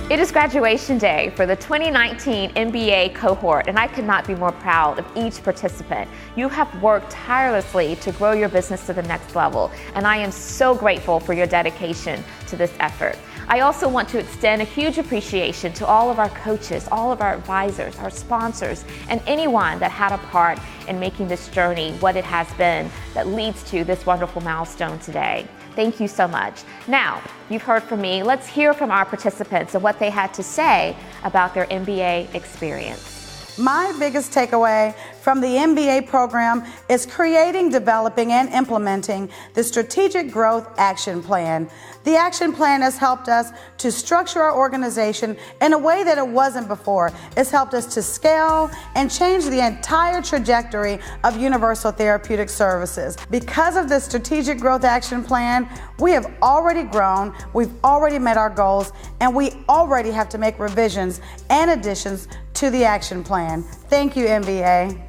It is graduation day for the 2019 MBA cohort, and I could not be more proud of each participant. You have worked tirelessly to grow your business to the next level, and I am so grateful for your dedication to this effort. I also want to extend a huge appreciation to all of our coaches, all of our advisors, our sponsors, and anyone that had a part in making this journey what it has been that leads to this wonderful milestone today. Thank you so much. Now, you've heard from me. Let's hear from our participants and what they had to say about their MBA experience. My biggest takeaway from the MBA program is creating, developing, and implementing the Strategic Growth Action Plan. The action plan has helped us to structure our organization in a way that it wasn't before. It's helped us to scale and change the entire trajectory of universal therapeutic services. Because of the Strategic Growth Action Plan, we have already grown, we've already met our goals, and we already have to make revisions and additions to the action plan. Thank you, MBA.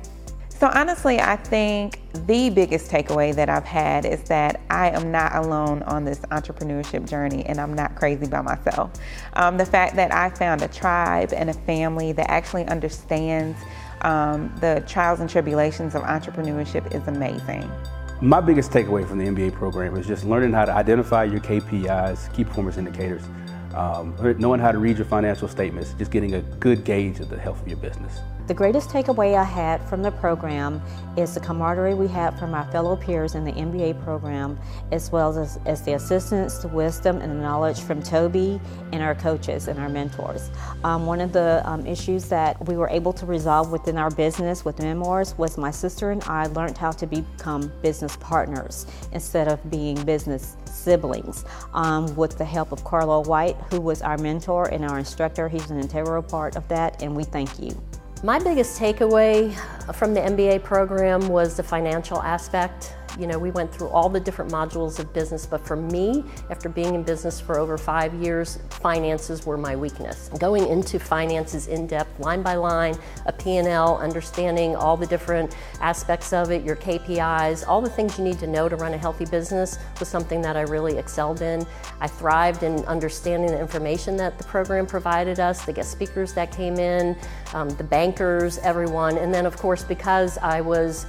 So honestly, I think the biggest takeaway that I've had is that I am not alone on this entrepreneurship journey, and I'm not crazy by myself. The fact that I found a tribe and a family that actually understands the trials and tribulations of entrepreneurship is amazing. My biggest takeaway from the MBA program is just learning how to identify your KPIs, key performance indicators, knowing how to read your financial statements, just getting a good gauge of the health of your business. The greatest takeaway I had from the program is the camaraderie we had from my fellow peers in the MBA program, as well as the assistance, the wisdom, and the knowledge from Toby and our coaches and our mentors. One of the issues that we were able to resolve within our business with Memoirs was my sister and I learned how to become business partners instead of being business siblings. With the help of Carlo White, who was our mentor and our instructor. He's an integral part of that, and we thank you. My biggest takeaway from the MBA program was the financial aspect. You know, we went through all the different modules of business, but for me, after being in business for over 5 years, finances were my weakness. Going into finances in depth, line by line, a P&L, understanding all the different aspects of it, your KPIs, all the things you need to know to run a healthy business was something that I really excelled in. I thrived in understanding the information that the program provided us, the guest speakers that came in, the bankers, everyone, and then of course, because I was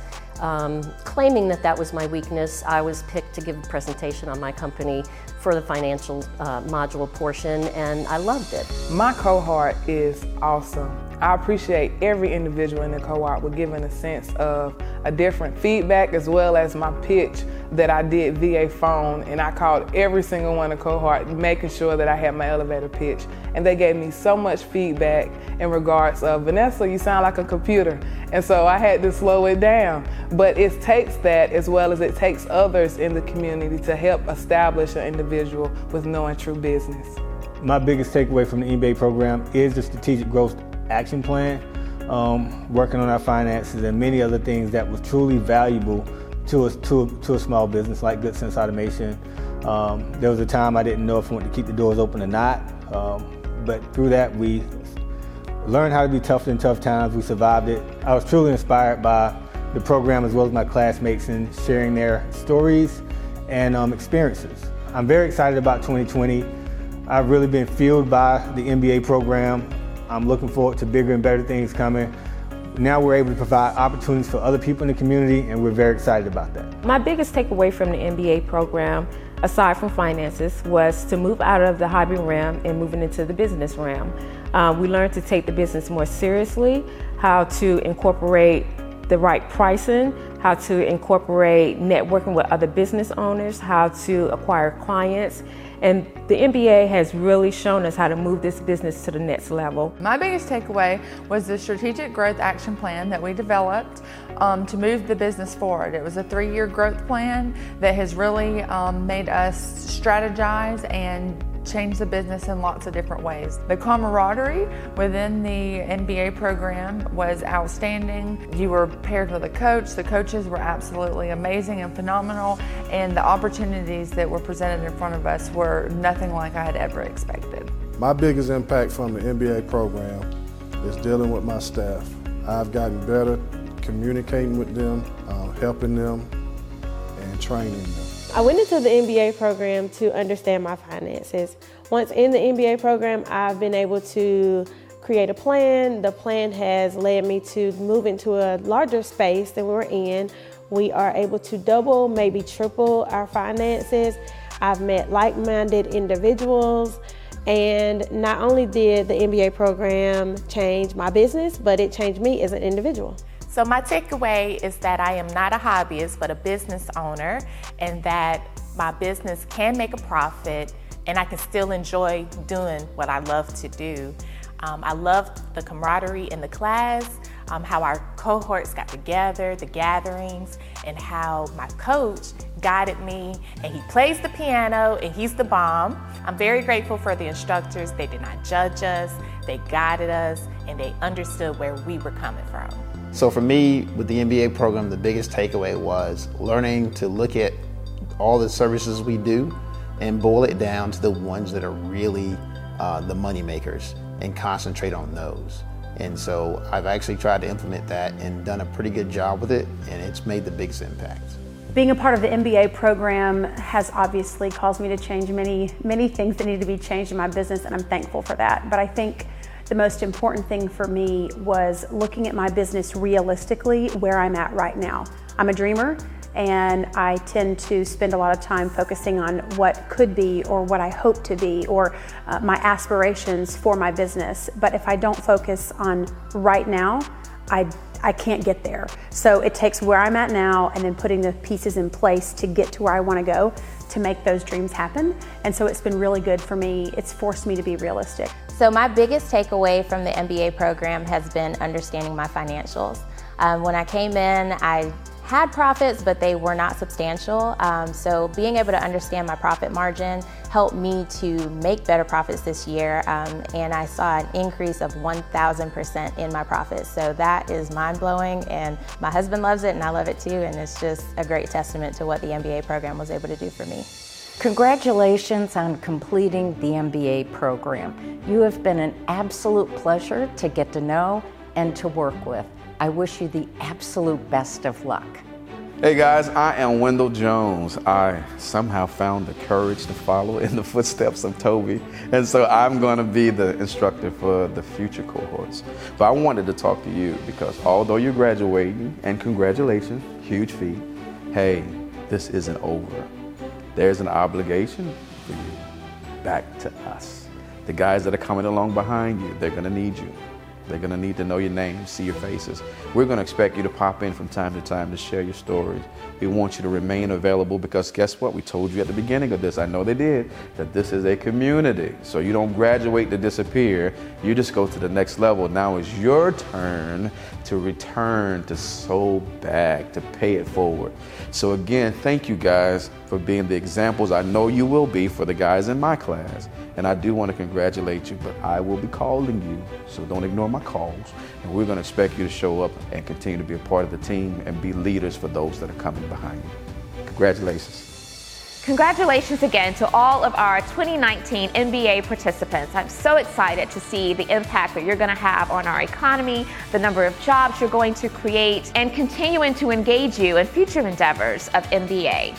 claiming that was my weakness, I was picked to give a presentation on my company for the financial module portion, and I loved it. My cohort is awesome. I appreciate every individual in the cohort with giving a sense of a different feedback, as well as my pitch that I did via phone, and I called every single one in the cohort, making sure that I had my elevator pitch. And they gave me so much feedback in regards of, Vanessa, you sound like a computer. And so I had to slow it down. But it takes that, as well as it takes others in the community, to help establish an individual with knowing true business. My biggest takeaway from the MBA program is the Strategic Growth Action Plan, working on our finances and many other things that was truly valuable to a small business like Good Sense Automation. There was a time I didn't know if I wanted to keep the doors open or not, but through that we learned how to be tough in tough times. We survived it. I was truly inspired by the program, as well as my classmates, and sharing their stories and experiences. I'm very excited about 2020. I've really been fueled by the MBA program. I'm looking forward to bigger and better things coming. Now we're able to provide opportunities for other people in the community, and we're very excited about that. My biggest takeaway from the MBA program, aside from finances, was to move out of the hobby realm and moving into the business realm. We learned to take the business more seriously, how to incorporate the right pricing, how to incorporate networking with other business owners, how to acquire clients. And the MBA has really shown us how to move this business to the next level. My biggest takeaway was the Strategic Growth Action Plan that we developed to move the business forward. It was a 3-year growth plan that has really made us strategize and change the business in lots of different ways. The camaraderie within the MBA program was outstanding. You were paired with a coach. The coaches were absolutely amazing and phenomenal, and the opportunities that were presented in front of us were nothing like I had ever expected. My biggest impact from the MBA program is dealing with my staff. I've gotten better communicating with them, helping them, and training them. I went into the MBA program to understand my finances. Once in the MBA program, I've been able to create a plan. The plan has led me to move into a larger space than we were in. We are able to double, maybe triple our finances. I've met like-minded individuals, and not only did the MBA program change my business, but it changed me as an individual. So my takeaway is that I am not a hobbyist, but a business owner, and that my business can make a profit, and I can still enjoy doing what I love to do. I loved the camaraderie in the class, how our cohorts got together, the gatherings, and how my coach guided me, and he plays the piano, and he's the bomb. I'm very grateful for the instructors. They did not judge us, they guided us, and they understood where we were coming from. So for me, with the MBA program, the biggest takeaway was learning to look at all the services we do and boil it down to the ones that are really the money makers, and concentrate on those. And so I've actually tried to implement that and done a pretty good job with it, and it's made the biggest impact. Being a part of the MBA program has obviously caused me to change many things that need to be changed in my business, and I'm thankful for that. But I think the most important thing for me was looking at my business realistically where I'm at right now. I'm a dreamer, and I tend to spend a lot of time focusing on what could be or what I hope to be, or my aspirations for my business. But if I don't focus on right now, I can't get there. So it takes where I'm at now and then putting the pieces in place to get to where I want to go to make those dreams happen. And so it's been really good for me. It's forced me to be realistic. So my biggest takeaway from the MBA program has been understanding my financials. When I came in, I had profits, but they were not substantial. So being able to understand my profit margin helped me to make better profits this year. And I saw an increase of 1,000% in my profits. So that is mind-blowing, and my husband loves it and I love it too. And it's just a great testament to what the MBA program was able to do for me. Congratulations on completing the MBA program. You have been an absolute pleasure to get to know and to work with. I wish you the absolute best of luck. Hey guys, I am Wendell Jones. I somehow found the courage to follow in the footsteps of Toby, and so I'm going to be the instructor for the future cohorts. But I wanted to talk to you because although you're graduating, and congratulations, huge feat, hey, this isn't over. There's an obligation for you back to us. The guys that are coming along behind you, they're going to need you. They're going to need to know your names, see your faces. We're going to expect you to pop in from time to time to share your stories. We want you to remain available because guess what? We told you at the beginning of this, I know they did, that this is a community. So you don't graduate to disappear. You just go to the next level. Now it's your turn to return, to sow back, to pay it forward. So again, thank you guys for being the examples I know you will be for the guys in my class. And I do want to congratulate you, but I will be calling you, so don't ignore my calls. And we're going to expect you to show up and continue to be a part of the team and be leaders for those that are coming behind you. Congratulations. Congratulations again to all of our 2019 MBA participants. I'm so excited to see the impact that you're going to have on our economy, the number of jobs you're going to create, and continuing to engage you in future endeavors of MBA.